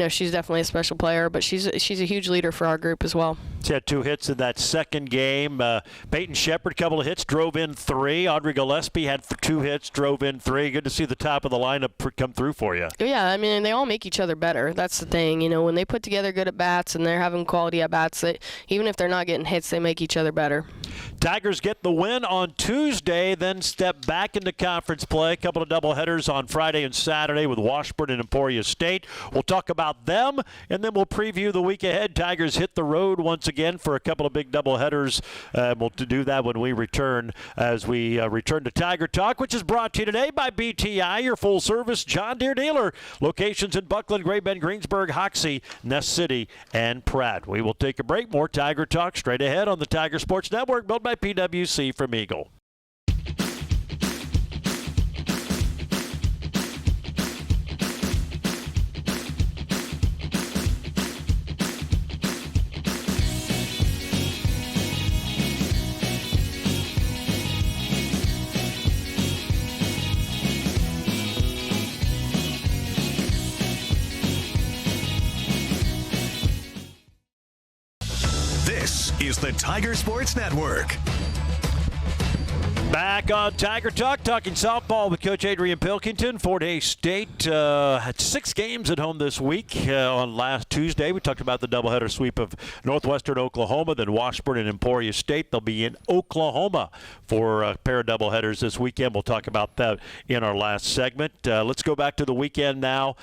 She's definitely a special player, but she's a huge leader for our group as well. She had 2 hits in that second game. Peyton Shepard, a couple of hits, drove in 3. Audrey Gillespie had 2 hits, drove in 3. Good to see the top of the lineup come through for you. Yeah, I mean, they all make each other better. That's the thing. When they put together good at bats and they're having quality at bats, even if they're not getting hits, they make each other better. Tigers get the win on Tuesday, then step back into conference play. A couple of doubleheaders on Friday and Saturday with Washburn and Emporia State. We'll talk about them, and then we'll preview the week ahead. Tigers hit the road once again for a couple of big doubleheaders. We'll do that when we return, as we return to Tiger Talk, which is brought to you today by BTI, your full-service John Deere dealer. Locations in Buckland, Great Bend, Greensburg, Hoxie, Nest City, and Pratt. We will take a break. More Tiger Talk straight ahead on the Tiger Sports Network, built by PwC from Eagle. This is the Tiger Sports Network. Back on Tiger Talk, talking softball with Coach Adrian Pilkington. Fort Hays State had 6 games at home this week. On last Tuesday, we talked about the doubleheader sweep of Northwestern Oklahoma, then Washburn and Emporia State. They'll be in Oklahoma for a pair of doubleheaders this weekend. We'll talk about that in our last segment. Let's go back to the weekend now.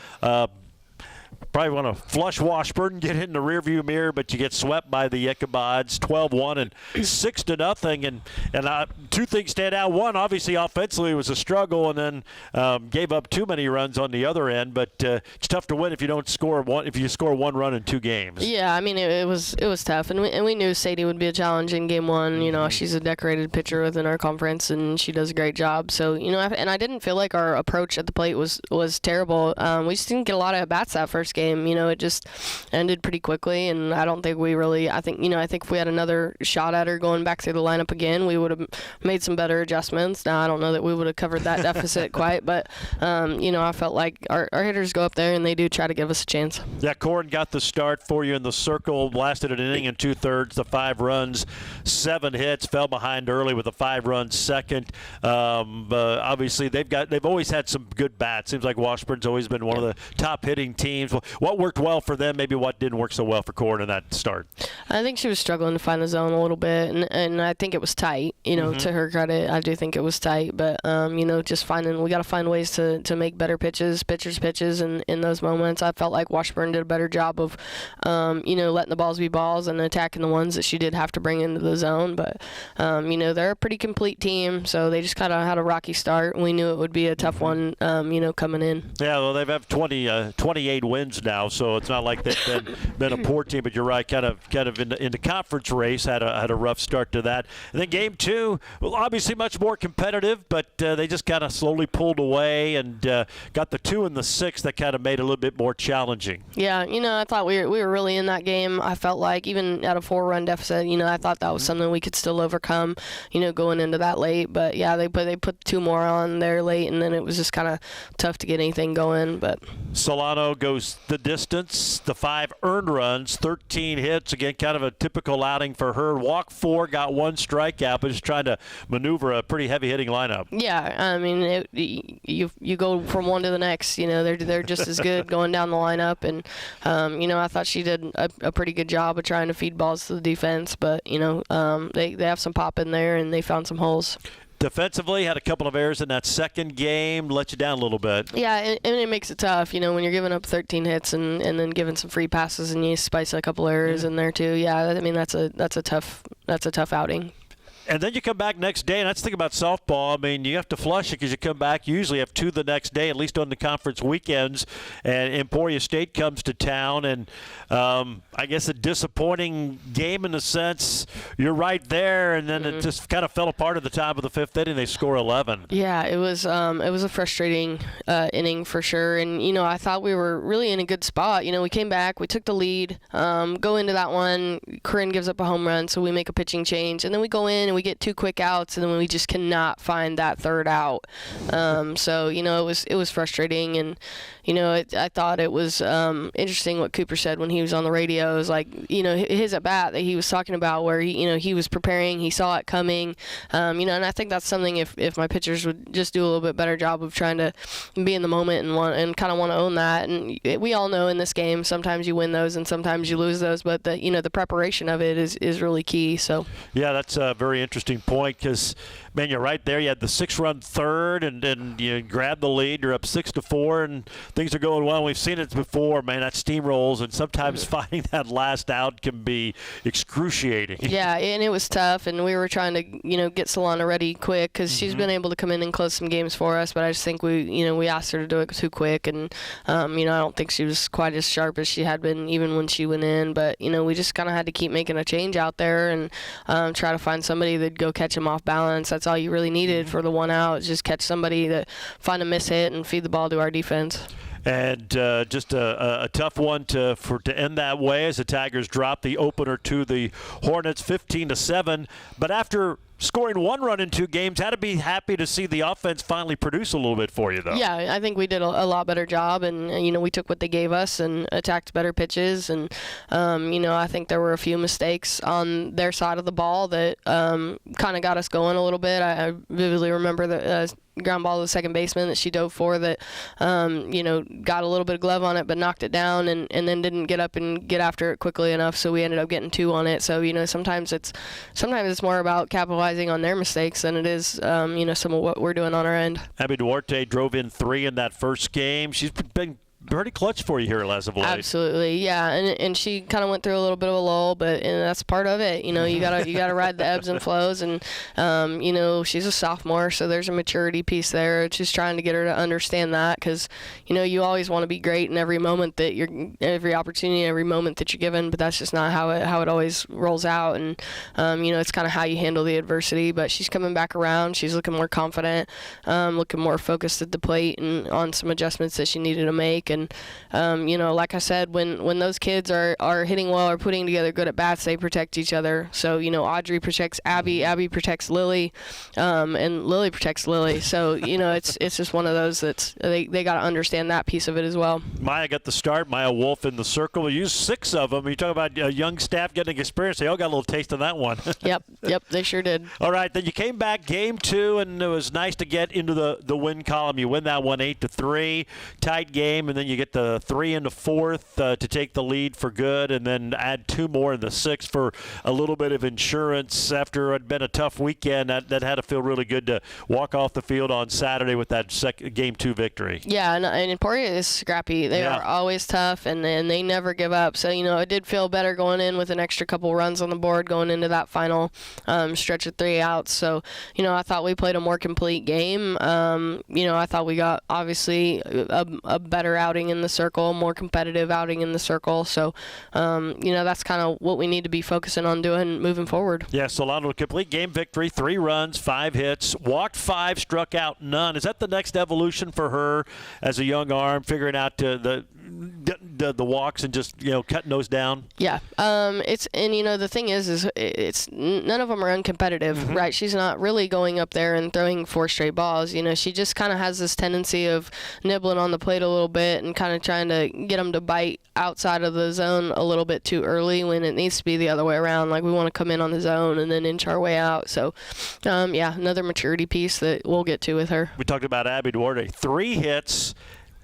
Probably want to flush Washburn, get in the rearview mirror, but you get swept by the Ichabods, 12-1 and 6-0. And 2 things stand out. One, obviously, offensively, it was a struggle, and then gave up too many runs on the other end. But it's tough to win if you don't score one. If you score 1 run in 2 games. Yeah, I mean, it was tough, and we knew Sadie would be a challenge in game 1. She's a decorated pitcher within our conference, and she does a great job. So and I didn't feel like our approach at the plate was terrible. We just didn't get a lot of at bats that first game. It just ended pretty quickly, and I don't think we really. I think if we had another shot at her going back through the lineup again, we would have made some better adjustments. Now I don't know that we would have covered that deficit quite, but I felt like our hitters go up there and they do try to give us a chance. Yeah, Corin got the start for you in the circle, lasted an inning and 2/3, the 5 runs, 7 hits, fell behind early with a 5-run second. Obviously, they've always had some good bats. Seems like Washburn's always been one of the top hitting teams. What worked well for them, maybe what didn't work so well for Corin in that start? I think she was struggling to find the zone a little bit, and I think it was tight. To her credit, I do think it was tight. But just we got to find ways to make better pitches, and in those moments, I felt like Washburn did a better job of, letting the balls be balls and attacking the ones that she did have to bring into the zone. But they're a pretty complete team, so they just kind of had a rocky start. We knew it would be a tough one, coming in. Yeah, well, they've had 28 wins now, so it's not like they've been a poor team. But you're right, kind of in the conference race had a rough start to that. And then game 2, well, obviously much more competitive, but they just kind of slowly pulled away and got the 2 and the 6 that kind of made it a little bit more challenging. Yeah, I thought we were really in that game. I felt like even at a 4-run deficit, I thought that was something we could still overcome, going into that late. But yeah, they put 2 more on there late, and then it was just kind of tough to get anything going. But Solano goes goes the distance, the 5 earned runs, 13 hits. Again, kind of a typical outing for her. Walked 4, got 1 strikeout, but just trying to maneuver a pretty heavy-hitting lineup. Yeah, I mean, you go from one to the next. You know, they're just as good going down the lineup, and you know, I thought she did a pretty good job of trying to feed balls to the defense. But you know, they have some pop in there, and they found some holes. Defensively, had a couple of errors in that second game, let you down a little bit. Yeah, and it makes it tough, you know, when you're giving up 13 hits and then giving some free passes and you spice a couple errors in there too. Yeah, I mean that's a tough outing. And then you come back next day, and that's the thing about softball. I mean, you have to flush it because you come back. You usually have 2 the next day, at least on the conference weekends. And Emporia State comes to town, and I guess a disappointing game in the sense you're right there, and then it just kind of fell apart at the top of the 5th inning. They score 11. Yeah, it was a frustrating inning for sure. And you know, I thought we were really in a good spot. You know, we came back, we took the lead, go into that one. Corinne gives up a home run, so we make a pitching change, and then we go in and we get 2 quick outs, and then we just cannot find that 3rd out. So you know, it was frustrating, and you know, I thought it was interesting what Cooper said when he was on the radio. It was like, you know, his at bat that he was talking about, where he was preparing, he saw it coming, you know, and I think that's something if my pitchers would just do a little bit better job of trying to be in the moment and kind of want to own that. And we all know in this game, sometimes you win those and sometimes you lose those, but the preparation of it is really key. So yeah, that's a very interesting point because, man, you're right there. You had the 6-run 3rd, and then you grab the lead. You're up 6-4, and things are going well. We've seen it before, man. That steamrolls, and sometimes finding that last out can be excruciating. Yeah, and it was tough, and we were trying to, get Solana ready quick because she's been able to come in and close some games for us. But I just think we asked her to do it too quick, and I don't think she was quite as sharp as she had been even when she went in. But we just kind of had to keep making a change out there and try to find somebody that'd go catch him off balance. That's all you really needed for the 1 out, is just catch somebody that find a miss hit and feed the ball to our defense. And just a tough one to end that way as the Tigers drop the opener to the Hornets 15-7. But after scoring 1 run in 2 games, had to be happy to see the offense finally produce a little bit for you, though. Yeah, I think we did a lot better job, and we took what they gave us and attacked better pitches, and I think there were a few mistakes on their side of the ball that kind of got us going a little bit. I vividly remember the ground ball to the second baseman that she dove for that got a little bit of glove on it but knocked it down and then didn't get up and get after it quickly enough, so we ended up getting 2 on it. So sometimes it's more about capitalizing on their mistakes than it is some of what we're doing on our end. Abby Duarte drove in 3 in that first game. She's been pretty clutch for you here as of late. Absolutely, yeah, and she kind of went through a little bit of a lull, but that's part of it. You gotta ride the ebbs and flows, and she's a sophomore, so there's a maturity piece there. Just trying to get her to understand that, because you always want to be great in every moment that every opportunity, every moment that you're given, but that's just not how it always rolls out. And it's kind of how you handle the adversity. But she's coming back around. She's looking more confident, looking more focused at the plate, and on some adjustments that she needed to make. And like I said, when those kids are hitting well or putting together good at bats, they protect each other. So Audrey protects Abby, Abby protects Lily, and Lily protects Lily. So it's just one of those that's they got to understand that piece of it as well. Maya got the start. Maya Wolf in the circle. We used 6 of them. You talk about young staff getting experience. They all got a little taste of that one. Yep, they sure did. All right, then you came back game 2, and it was nice to get into the win column. You win that one 8-3, tight game, and then you get the 3 in the 4th to take the lead for good, and then add 2 more in the 6th for a little bit of insurance after it had been a tough weekend. That had to feel really good to walk off the field on Saturday with that game 2 victory. Yeah, and Emporia is scrappy. They are always tough, and they never give up. So it did feel better going in with an extra couple runs on the board going into that final stretch of 3 outs. So I thought we played a more complete game. I thought we got obviously a better outing in the circle, more competitive outing in the circle. So, that's kind of what we need to be focusing on doing moving forward. Yeah, Solano, a complete game victory, 3 runs, 5 hits, walked 5, struck out none. Is that the next evolution for her as a young arm, figuring out the the walks and just cutting those down? Yeah. The thing is it's none of them are uncompetitive, right? She's not really going up there and throwing 4 straight balls. She just kind of has this tendency of nibbling on the plate a little bit and kind of trying to get them to bite outside of the zone a little bit too early when it needs to be the other way around. Like, we want to come in on the zone and then inch our way out. So, another maturity piece that we'll get to with her. We talked about Abby Duarte. 3 hits,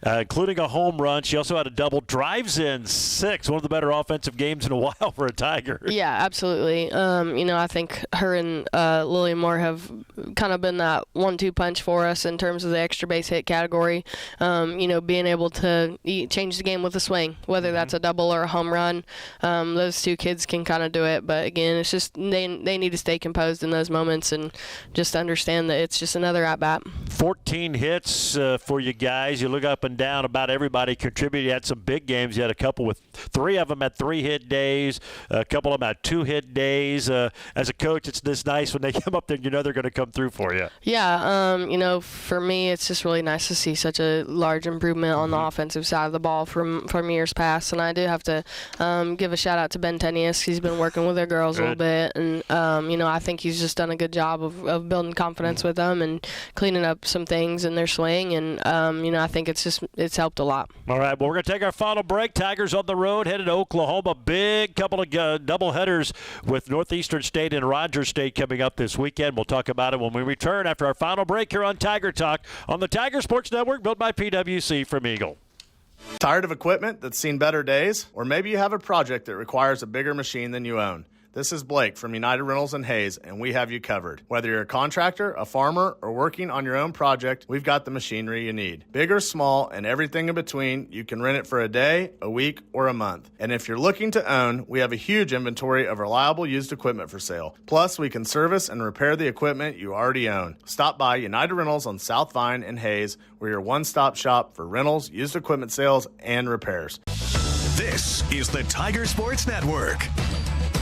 including a home run. She also had a double, drives in 6. One of the better offensive games in a while for a Tiger. Yeah, absolutely. I think her and Lily Moore have kind of been that 1-2 punch for us in terms of the extra base hit category. Being able to change the game with a swing, whether that's a double or a home run. Those 2 kids can kind of do it. But, again, it's just they need to stay composed in those moments and just understand that it's just another at-bat. 14 hits for you guys. You look up and down, about everybody contributed. You had some big games. You had a couple with 3 of them at 3-hit days, a couple of them had 2-hit days. As a coach, it's this nice when they come up there and they're going to come through for you. Yeah, for me, it's just really nice to see such a large improvement on the offensive side of the ball from years past. And I do have to give a shout out to Ben Tenius. He's been working with their girls a little bit, and I think he's just done a good job of building confidence with them and cleaning up some things in their swing. And I think it's helped a lot. All right, well, we're going to take our final break. Tigers on the road, headed to Oklahoma. Big couple of double headers with Northeastern State and Rogers State coming up this weekend. We'll talk about it when we return after our final break here on Tiger Talk on the Tiger Sports Network, built by PwC from Eagle. Tired of equipment that's seen better days? Or maybe you have a project that requires a bigger machine than you own. This is Blake from United Rentals in Hayes, and we have you covered. Whether you're a contractor, a farmer, or working on your own project, we've got the machinery you need. Big or small, and everything in between, you can rent it for a day, a week, or a month. And if you're looking to own, we have a huge inventory of reliable used equipment for sale. Plus, we can service and repair the equipment you already own. Stop by United Rentals on South Vine in Hayes. We're your one-stop shop for rentals, used equipment sales, and repairs. This is the Tiger Sports Network.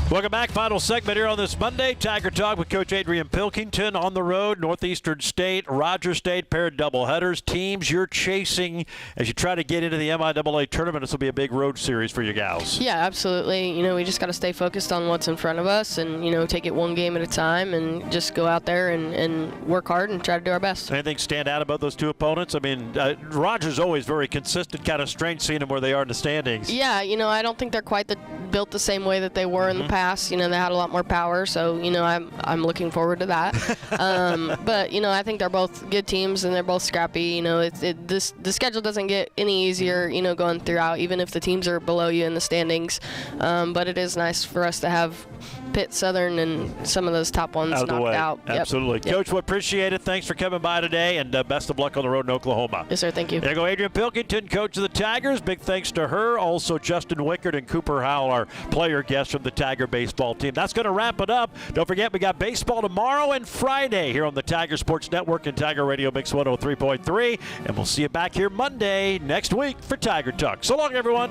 Welcome back. Final segment here on this Monday. Tiger Talk with Coach Adrian Pilkington on the road. Northeastern State, Rogers State, pair of doubleheaders. Teams you're chasing as you try to get into the MIAA tournament. This will be a big road series for you gals. Yeah, absolutely. We just got to stay focused on what's in front of us and, take it one game at a time and just go out there and work hard and try to do our best. Anything stand out about those 2 opponents? I mean, Rogers always very consistent, kind of strange seeing them where they are in the standings. Yeah, I don't think they're quite built the same way that they were in the past. They had a lot more power, so I'm looking forward to that. But I think they're both good teams and they're both scrappy. The schedule doesn't get any easier, going throughout, even if the teams are below you in the standings. But it is nice for us to have Pitt, Southern, and some of those top ones knocked out. Absolutely. Yep. Coach, we appreciate it. Thanks for coming by today, and best of luck on the road in Oklahoma. Yes, sir. Thank you. There you go, Adrian Pilkington, coach of the Tigers. Big thanks to her. Also, Justin Wickert and Cooper Howell, our player guests from the Tiger baseball team. That's going to wrap it up. Don't forget, we got baseball tomorrow and Friday here on the Tiger Sports Network and Tiger Radio Mix 103.3. And we'll see you back here Monday next week for Tiger Talk. So long, everyone.